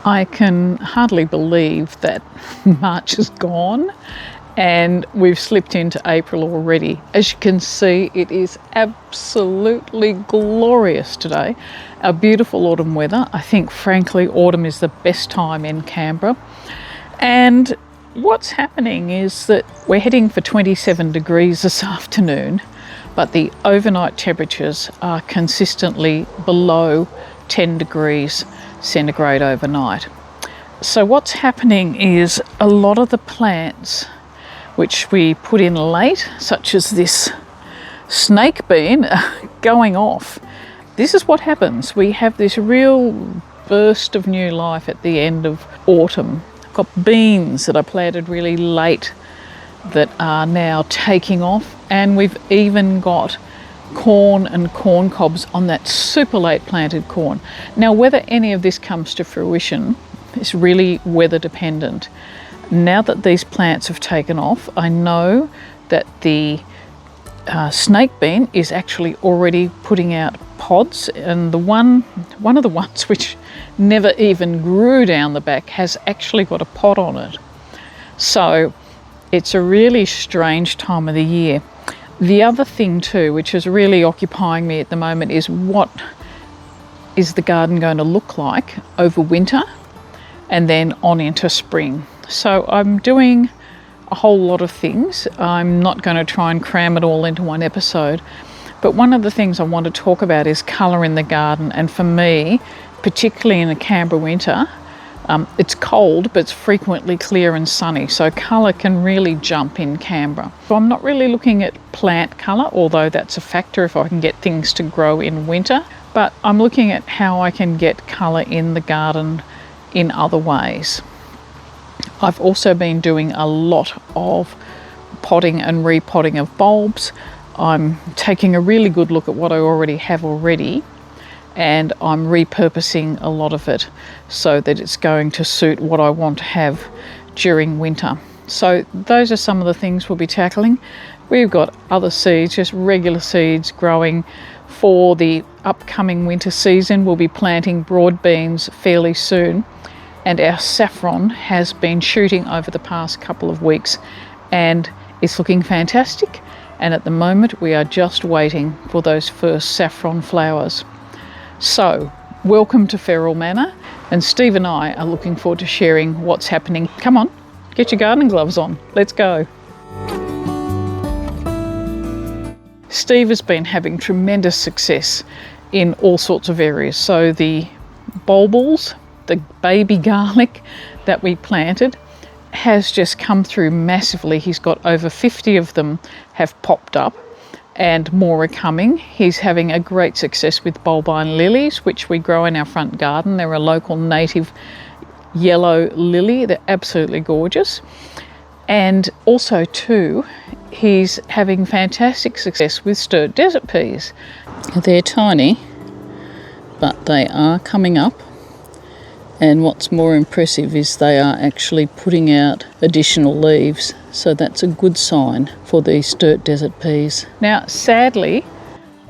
I can hardly believe that March is gone and we've slipped into April already. As you can see, it is absolutely glorious today. Our beautiful autumn weather. I think frankly autumn is the best time in Canberra. And what's happening is that we're heading for 27 degrees this afternoon, but the overnight temperatures are consistently below 10 degrees centigrade overnight. So what's happening is a lot of the plants which we put in late, such as this snake bean, are going off. This is what happens. We have this real burst of new life at the end of autumn. I've got beans that I planted really late that are now taking off, and we've even got corn and corn cobs on that super late planted corn. Now, whether any of this comes to fruition is really weather dependent. Now that these plants have taken off, I know that the snake bean is actually already putting out pods, and the one of the ones which never even grew down the back has actually got a pod on it. So it's a really strange time of the year. The other thing too, which is really occupying me at the moment, is what is the garden going to look like over winter and then on into spring. So I'm doing a whole lot of things. I'm not going to try and cram it all into one episode, but one of the things I want to talk about is colour in the garden. And for me, particularly in the Canberra winter, it's cold, but it's frequently clear and sunny, so colour can really jump in Canberra. So I'm not really looking at plant colour, although that's a factor if I can get things to grow in winter, but I'm looking at how I can get colour in the garden in other ways. I've also been doing a lot of potting and repotting of bulbs. I'm taking a really good look at what I already have and I'm repurposing a lot of it so that it's going to suit what I want to have during winter. So those are some of the things we'll be tackling. We've got other seeds, just regular seeds growing for the upcoming winter season. We'll be planting broad beans fairly soon, and our saffron has been shooting over the past couple of weeks and it's looking fantastic, and at the moment we are just waiting for those first saffron flowers. So, welcome to Feral Manor, and Steve and I are looking forward to sharing what's happening. Come on, get your gardening gloves on, let's go. Steve has been having tremendous success in all sorts of areas. So the bulbils, the baby garlic that we planted, has just come through massively. He's got over 50 of them have popped up, and more are coming. He's having a great success with bulbine lilies, which we grow in our front garden. They're a local native yellow lily. They're absolutely gorgeous. And also too, he's having fantastic success with stirred desert peas. They're tiny, but they are coming up. And what's more impressive is they are actually putting out additional leaves. So that's a good sign for these stirred desert peas. Now, sadly,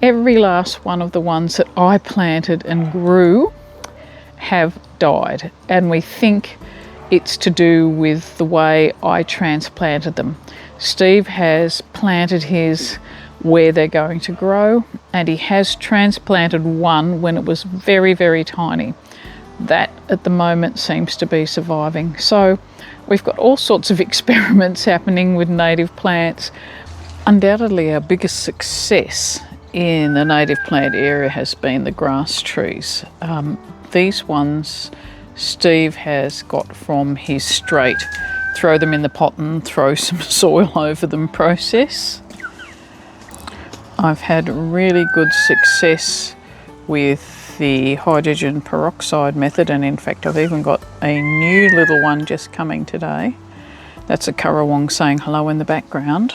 every last one of the ones that I planted and grew have died. And we think it's to do with the way I transplanted them. Steve has planted his where they're going to grow, and he has transplanted one when it was very, very tiny. That at the moment seems to be surviving. So we've got all sorts of experiments happening with native plants. Undoubtedly our biggest success in the native plant area has been the grass trees. These ones Steve has got from his straight throw them in the pot and throw some soil over them process. I've had really good success with the hydrogen peroxide method, and in fact I've even got a new little one just coming today. That's a currawong saying hello in the background.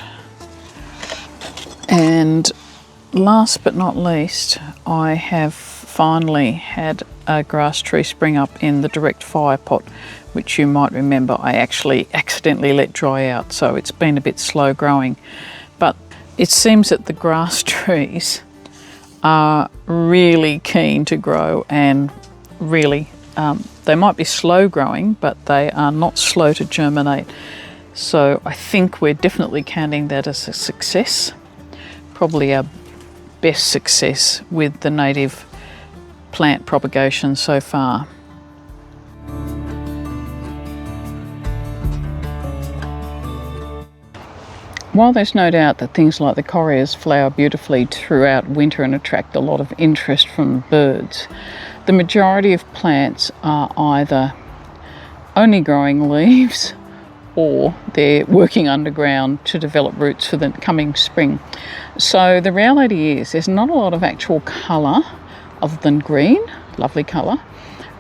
And last but not least, I have finally had a grass tree spring up in the direct fire pot, which you might remember I actually accidentally let dry out, so it's been a bit slow growing. But it seems that the grass trees are really keen to grow and really They might be slow growing, but they are not slow to germinate. So I think we're definitely counting that as a success. Probably our best success with the native plant propagation so far. While there's no doubt that things like the correas flower beautifully throughout winter and attract a lot of interest from birds, the majority of plants are either only growing leaves or they're working underground to develop roots for the coming spring. So the reality is there's not a lot of actual colour other than green, lovely colour,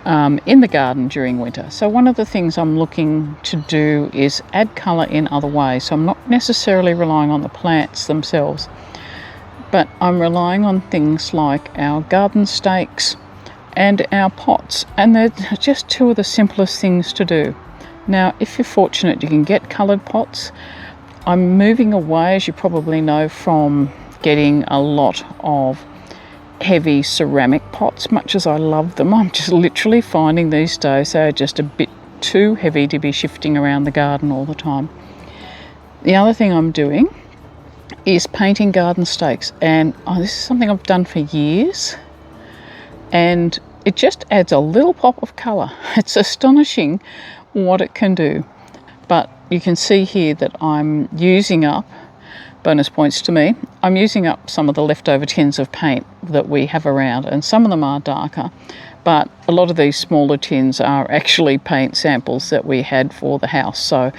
in the garden during winter. So one of the things I'm looking to do is add colour in other ways. So I'm not necessarily relying on the plants themselves, but I'm relying on things like our garden stakes and our pots. And they're just two of the simplest things to do. Now, if you're fortunate, you can get coloured pots. I'm moving away, as you probably know, from getting a lot of heavy ceramic pots. Much as I love them, I'm just literally finding these days they're just a bit too heavy to be shifting around the garden all the time. The other thing I'm doing is painting garden stakes, and this is something I've done for years, and it just adds a little pop of colour. It's astonishing what it can do. But you can see here that I'm using up, bonus points to me, I'm using up some of the leftover tins of paint that we have around, and some of them are darker, but a lot of these smaller tins are actually paint samples that we had for the house, so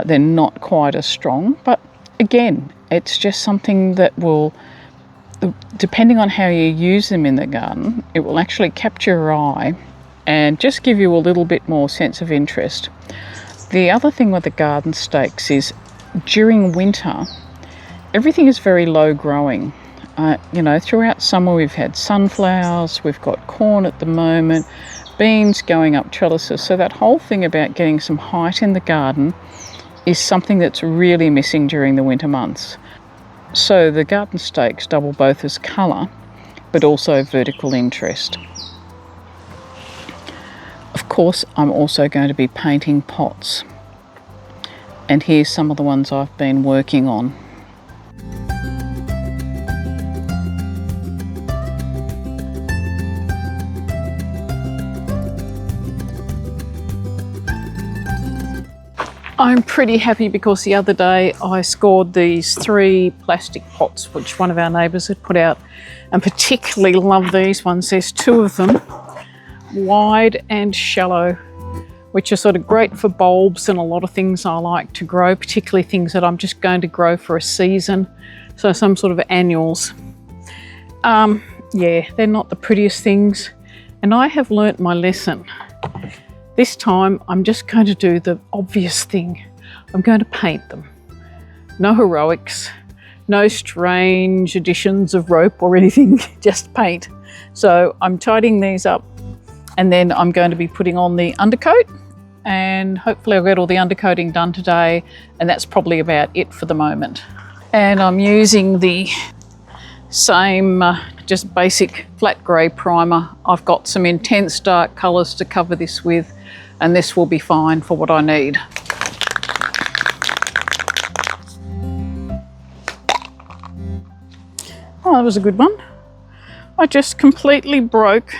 they're not quite as strong. But again, it's just something that will, depending on how you use them in the garden, it will actually capture your eye and just give you a little bit more sense of interest. The other thing with the garden stakes is during winter, everything is very low growing. Throughout summer we've had sunflowers, we've got corn at the moment, beans going up trellises. So that whole thing about getting some height in the garden is something that's really missing during the winter months. So the garden stakes double both as colour, but also vertical interest. Of course, I'm also going to be painting pots. And here's some of the ones I've been working on. I'm pretty happy because the other day I scored these 3 plastic pots which one of our neighbours had put out, and particularly love these ones. There's 2 of them, wide and shallow, which are sort of great for bulbs and a lot of things I like to grow, particularly things that I'm just going to grow for a season, so some sort of annuals. Yeah, they're not the prettiest things, and I have learnt my lesson. This time I'm just going to do the obvious thing. I'm going to paint them. No heroics, no strange additions of rope or anything, just paint. So I'm tidying these up, and then I'm going to be putting on the undercoat, and hopefully I'll get all the undercoating done today, and that's probably about it for the moment. And I'm using the same just basic flat grey primer. I've got some intense dark colours to cover this with, and this will be fine for what I need. Oh, that was a good one. I just completely broke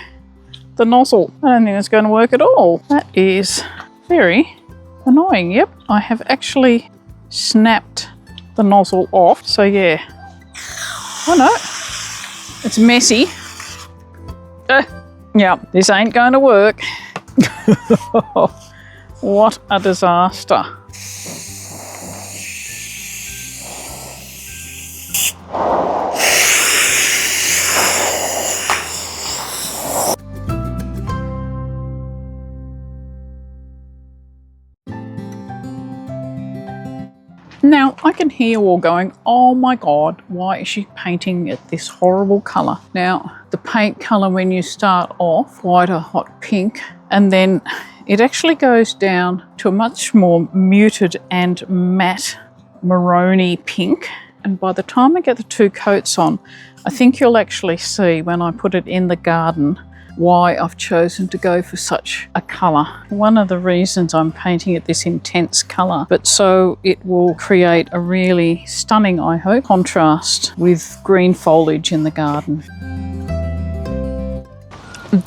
the nozzle. I don't think it's going to work at all. That is very annoying. Yep, I have actually snapped the nozzle off. So yeah. Oh no, it's messy. Yeah, this ain't going to work. What a disaster. Now, I can hear you all going, oh my God, why is she painting it this horrible colour? Now, the paint colour when you start off, quite a hot pink, and then it actually goes down to a much more muted and matte maroni pink. And by the time I get the 2 coats on, I think you'll actually see when I put it in the garden why I've chosen to go for such a colour. One of the reasons I'm painting it this intense colour, but so it will create a really stunning, I hope, contrast with green foliage in the garden.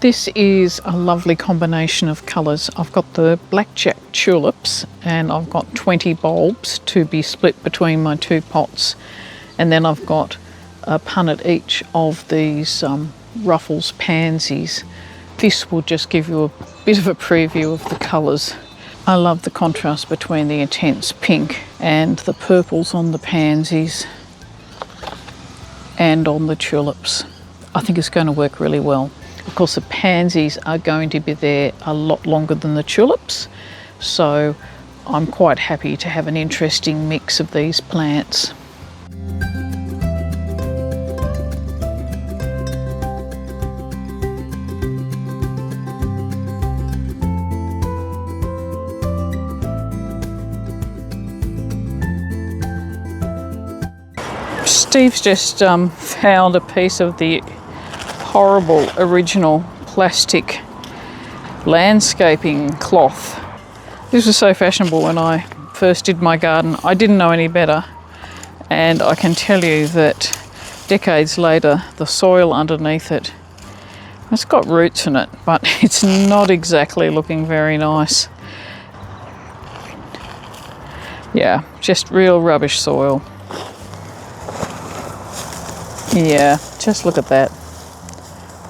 This is a lovely combination of colours. I've got the blackjack tulips and I've got 20 bulbs to be split between my two pots, and then I've got a punnet each of these ruffles pansies. This will just give you a bit of a preview of the colours. I love the contrast between the intense pink and the purples on the pansies and on the tulips. I think it's going to work really well. Of course, the pansies are going to be there a lot longer than the tulips, so I'm quite happy to have an interesting mix of these plants. Steve's just found a piece of the horrible original plastic landscaping cloth. This was so fashionable when I first did my garden. I didn't know any better, and I can tell you that decades later the soil underneath it, it's got roots in it, but it's not exactly looking very nice. Yeah, just real rubbish soil. Yeah, just look at that.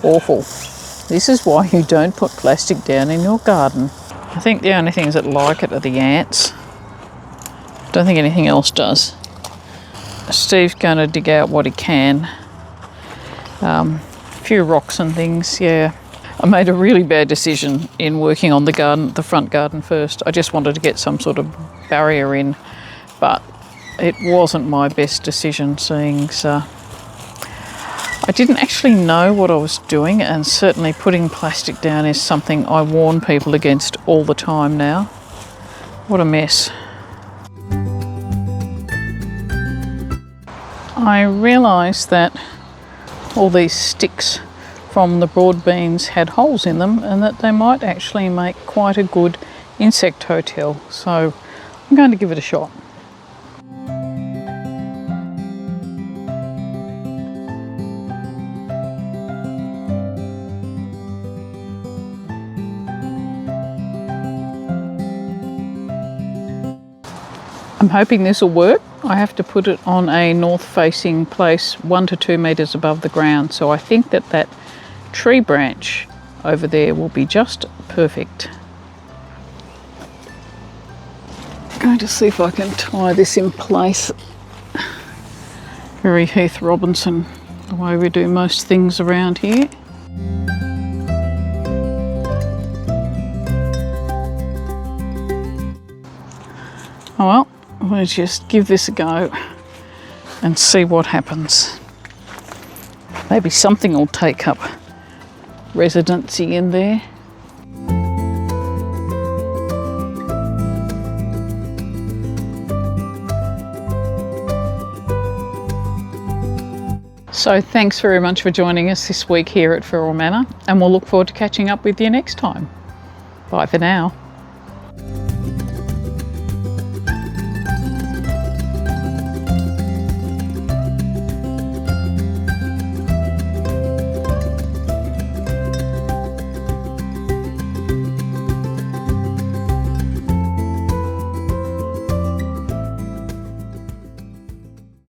Awful. This is why you don't put plastic down in your garden. I think the only things that like it are the ants. Don't think anything else does. Steve's going to dig out what he can. A few rocks and things, yeah. I made a really bad decision in working on the garden, the front garden first. I just wanted to get some sort of barrier in, but it wasn't my best decision, seeing I didn't actually know what I was doing, and certainly putting plastic down is something I warn people against all the time now. What a mess. I realised that all these sticks from the broad beans had holes in them, and that they might actually make quite a good insect hotel, so I'm going to give it a shot. I'm hoping this will work. I have to put it on a north-facing place 1 to 2 metres above the ground, so I think that that tree branch over there will be just perfect. I'm going to see if I can tie this in place. Very Heath Robinson, the way we do most things around here. Oh well. We'll just give this a go and see what happens. Maybe something will take up residency in there. So thanks very much for joining us this week here at Feral Manor, and we'll look forward to catching up with you next time. Bye for now.